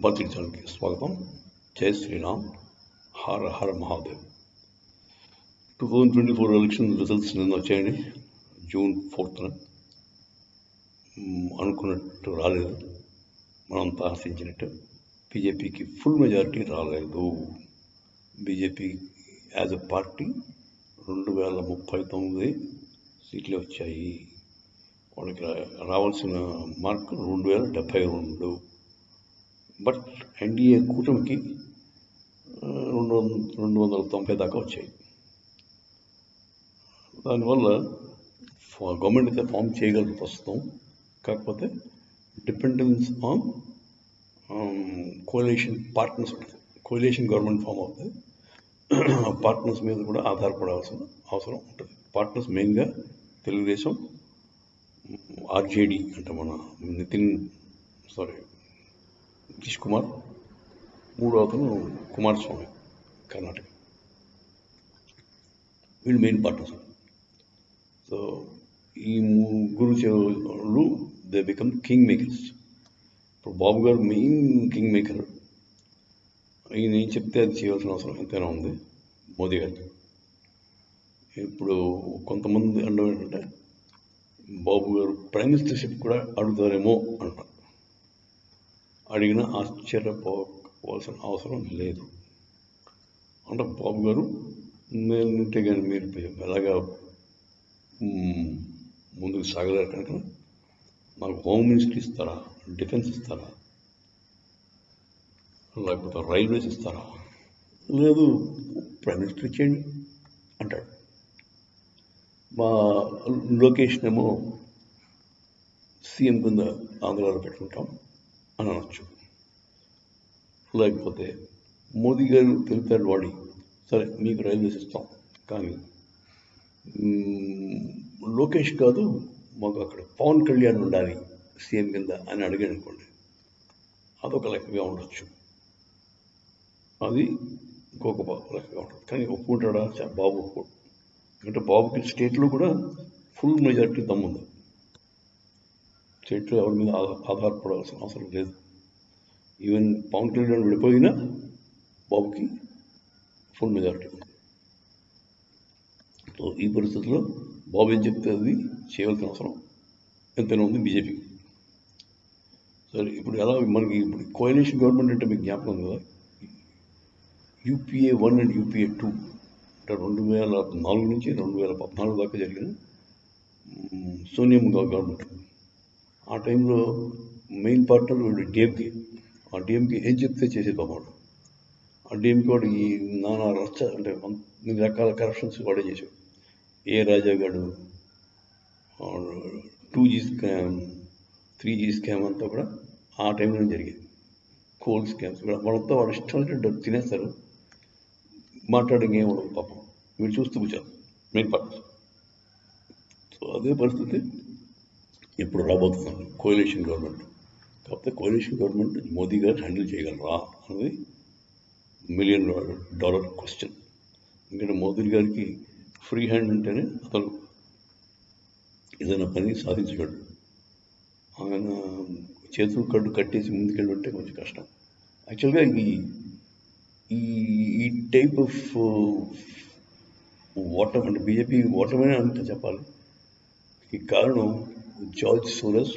Birthday ఛానల్కి స్వాగతం. జై శ్రీరామ్, హర హర మహాదేవ్. 2024 ఎలక్షన్ రిజల్ట్స్ నిన్న వచ్చాయండి. June 4th. అనుకున్నట్టు రాలేదు, మనంతా ఆశించినట్టు. బీజేపీకి ఫుల్ మెజారిటీ రాలేదు. బీజేపీ యాజ్ ఎ పార్టీ 2039 సీట్లే వచ్చాయి. వాళ్ళకి రావాల్సిన మార్కు 2072. బట్ ఎన్డీఏ కూటమికి 290 దాకా వచ్చాయి. దానివల్ల గవర్నమెంట్ అయితే ఫామ్ చేయగలరు ప్రస్తుతం. కాకపోతే డిపెండెన్స్ ఆన్ కోalition పార్ట్నర్స్ ఉంటుంది. కోalition గవర్నమెంట్ ఫామ్ అవుతుంది. పార్ట్నర్స్ మీద కూడా ఆధారపడాల్సిన అవసరం ఉంటుంది. పార్ట్నర్స్ మెయిన్గా తెలుగుదేశం, ఆర్జేడీ అంటే మన నితీష్ కుమార్, మూడో అతను కుమారస్వామి కర్ణాటక. వీళ్ళు మెయిన్ పార్ట్నర్స్. సో ఈ ముగ్గురు చెవులు దే బికమ్ కింగ్ మేకర్స్. ఇప్పుడు బాబు గారు మెయిన్ కింగ్ మేకర్. ఈయన ఏం చెప్తే అది చేయాల్సిన అవసరం ఎంతైనా ఉంది మోదీ గారికి. ఇప్పుడు కొంతమంది అనడం ఏంటంటే బాబు గారు ప్రైమ్ మినిస్టర్షిప్ కూడా అడుగుతారేమో అంటారు. అడిగినా ఆశ్చర్యపోవాల్సిన అవసరం లేదు. అంటే బాబు గారు ఉంటే కానీ మీరు ఎలాగా ముందుకు సాగలేరు కనుక నాకు హోమ్ మినిస్ట్రీ ఇస్తారా, డిఫెన్స్ ఇస్తారా, లేకపోతే రైల్వేస్ ఇస్తారా, లేదు ప్రైమ్ మినిస్టర్ ఇచ్చేయండి అంటాడు. మా లొకేషన్ ఏమో సీఎం కింద ఆంధ్రాలో పెట్టుకుంటాం అని అనొచ్చు. లేకపోతే మోదీ గారు తెలిపారు వాడి, సరే మీకు రైల్వేస్ ఇస్తాం కానీ లోకేష్ కాదు, మాకు అక్కడ పవన్ కళ్యాణ్ ఉండాలి సీఎం కింద అని అడిగాడు అనుకోండి, అదొక లెక్కగా ఉండొచ్చు. అది ఇంకొక లెక్కగా ఉంటుంది. కానీ ఒప్పుకుంటాడా బాబు? ఒప్పుకోడు. అంటే బాబుకి స్టేట్లో కూడా ఫుల్ మెజారిటీ దమ్ముంది. స్టేట్లో ఎవరి మీద ఆధారపడాల్సిన అవసరం లేదు. ఈవెన్ పవన్ కళ్యాణ్ విడిపోయినా బాబుకి ఫుల్ మెజారిటీ ఉంది. సో ఈ పరిస్థితుల్లో బాబు ఏం చెప్తే అది చేయవలసిన అవసరం ఎంతైనా ఉంది బీజేపీకి. సరే, ఇప్పుడు ఎలా మనకి ఇప్పుడు కోalition గవర్నమెంట్ అంటే మీకు జ్ఞాపకం ఉంది కదా, UPA 1 అండ్ UPA 2 అంటే 2004 నుంచి 2014 దాకా జరిగిన సోనియం గవర్నమెంట్. ఆ టైంలో మెయిన్ పార్ట్నర్ వీళ్ళు డిఎంకే. ఆ డిఎంకే ఏం చెప్తే చేసేది బాబు. ఆ డిఎంకే వాడు ఈ నానా రచ్చ అంటే 9 రకాల కరప్షన్స్ వాడే చేశాడు. ఏ రాజా గారు 2G స్కామ్, 3G స్కామ్ అంతా కూడా ఆ టైంలో జరిగేది. కోల్ స్కామ్స్ కూడా వాళ్ళంతా వాడు ఇష్టం డబ్బు తినేస్తారు, మాట్లాడడం ఏం ఉండదు పాపం. వీళ్ళు చూస్తూ కూర్చోరు మెయిన్ పార్ట్నర్స్. సో అదే పరిస్థితి ఇప్పుడు రాబోతున్నాను కోalition గవర్నమెంట్. కాకపోతే కోalition గవర్నమెంట్ మోదీ గారు హ్యాండిల్ చేయగలరా అన్నది $1 మిలియన్ క్వశ్చన్. ఎందుకంటే మోదీ గారికి ఫ్రీ హ్యాండ్ ఉంటేనే అతను ఏదైనా పని సాధించగలడు. ఆయన చేతులు కట్టు కట్టేసి ముందుకెళ్ళుంటే కొంచెం కష్టం. యాక్చువల్గా ఈ టైప్ ఆఫ్ ఓటమి అంటే బీజేపీ ఓటమైనా అంటే చెప్పాలి. ఈ కారణం జార్జ్ సోరస్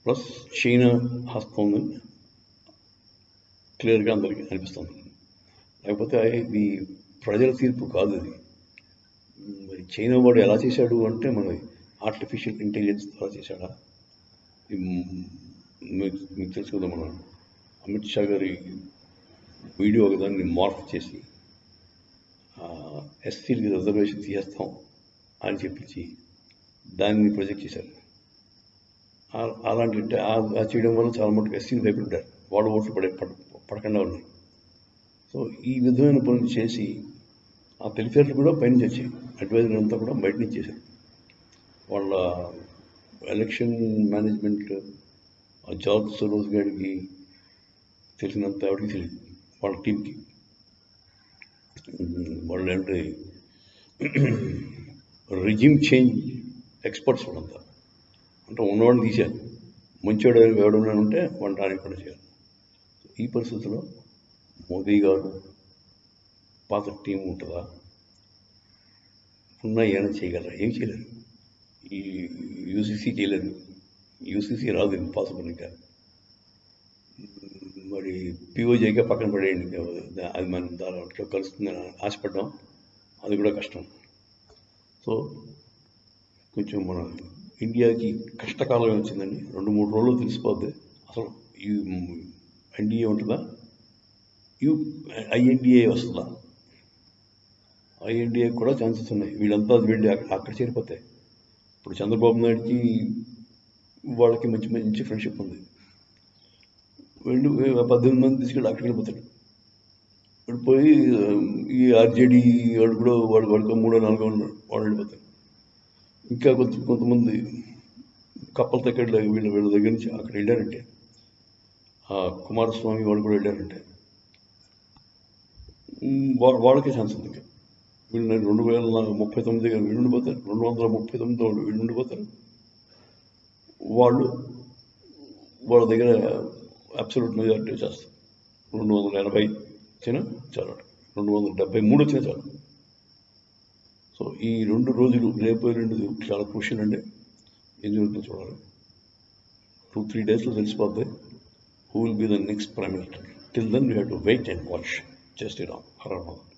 ప్లస్ చైనా హస్తం క్లియర్గా అందరికీ అనిపిస్తుంది. లేకపోతే ఇది ప్రజల తీర్పు కాదు. ఇది మరి చైనా వాడు ఎలా చేశాడు అంటే మన ఆర్టిఫిషియల్ ఇంటెలిజెన్స్ ద్వారా చేశాడా? మీకు తెలుసు కదా, మన అమిత్ షా గారి వీడియో ఒకదాన్ని మార్క్ చేసి ఎస్సీలకి రిజర్వేషన్ తీసేస్తాం అని చెప్పించి దాన్ని ప్రొజెక్ట్ చేశారు. అలాంటి చేయడం వల్ల చాలా మటుకు ఎస్సీలు భయపడ్డారు, వాళ్ళ ఓట్లు పడకుండా ఉన్నాయి. సో ఈ విధమైన పనులు చేసి ఆ తెలివితేటలు కూడా పైనుంచి వచ్చాయి. అడ్వైజర్ అంతా కూడా బయట నుంచి చేశారు. వాళ్ళ ఎలక్షన్ మేనేజ్మెంట్ జార్జ్ సోరోస్ గారికి తెలిసినంత ఎవరికి తెలియదు. వాళ్ళ టీంకి వాళ్ళు ఏంటంటే రిజిమ్ చేంజ్ ఎక్స్పర్ట్స్ వాళ్ళంతా. అంటే ఉన్నవాడిని తీశారు, మంచివాడు ఎవడన్నా ఉంటే వాడిని రాని కూడా చేయాలి. ఈ పరిస్థితుల్లో మోదీ గారు పాత టీం ఉంటుందా, ఉన్నా ఏమైనా చేయగలరా? ఏం చేయలేరు. ఈ యూసీసీ చేయలేరు, యూసీసీ రాదు, ఇంపాసిబుల్. ఇంకా మరి పిఓజేగా పక్కన పడేయండి, అది మనం దాంట్లో కలుస్తుందని ఆశపడ్డాం, అది కూడా కష్టం. సో కొంచెం మన ఇండియాకి కష్టకాలం వచ్చిందండి. 2-3 రోజులు తెలిసిపోద్ది అసలు ఈ ఎన్డీఏ ఉంటుందా, ఐఎన్డీఏ వస్తుందా. ఐఎన్డీఏ కూడా ఛాన్సెస్ ఉన్నాయి. వీళ్ళంతా వెళ్ళి అక్కడ చేరిపోతాయి. ఇప్పుడు చంద్రబాబు నాయుడుకి వాళ్ళకి మంచి మంచి ఫ్రెండ్షిప్ ఉంది. వెళ్ళి 18 మంది తీసుకెళ్ళి అక్కడికి వెళ్ళిపోతాడు. వెళ్ళిపోయి ఈ ఆర్జేడీ వాడు కూడా వాడికి 3-4 ఉన్నారు, వాళ్ళు వెళ్ళిపోతారు. ఇంకా కొంతమంది కప్పల దగ్గర వీళ్ళ దగ్గర నుంచి అక్కడ వెళ్ళారంటే, కుమారస్వామి వాళ్ళు కూడా వెళ్ళారంటే వాళ్ళకే ఛాన్స్ ఉంది. ఇంకా వీళ్ళు 2039 వీళ్ళు ఉండిపోతారు, 239 వీళ్ళు ఉండిపోతారు. వాళ్ళ దగ్గర అబ్సల్యూట్ మెజారిటీ వచ్చేస్తారు. 280 వచ్చినా చాలు, 273 వచ్చినా చాలు. సో ఈ 2 రోజులు, రేపు 2 చాలా క్రూషియల్ అండి. ఏం జరుగుతుందో చూడాలి. 2-3 డేస్లో తెలిసిపోద్ది who will be the next prime minister. Till then we have to wait and watch. Jai Shri Ram. Har Har Mahadev.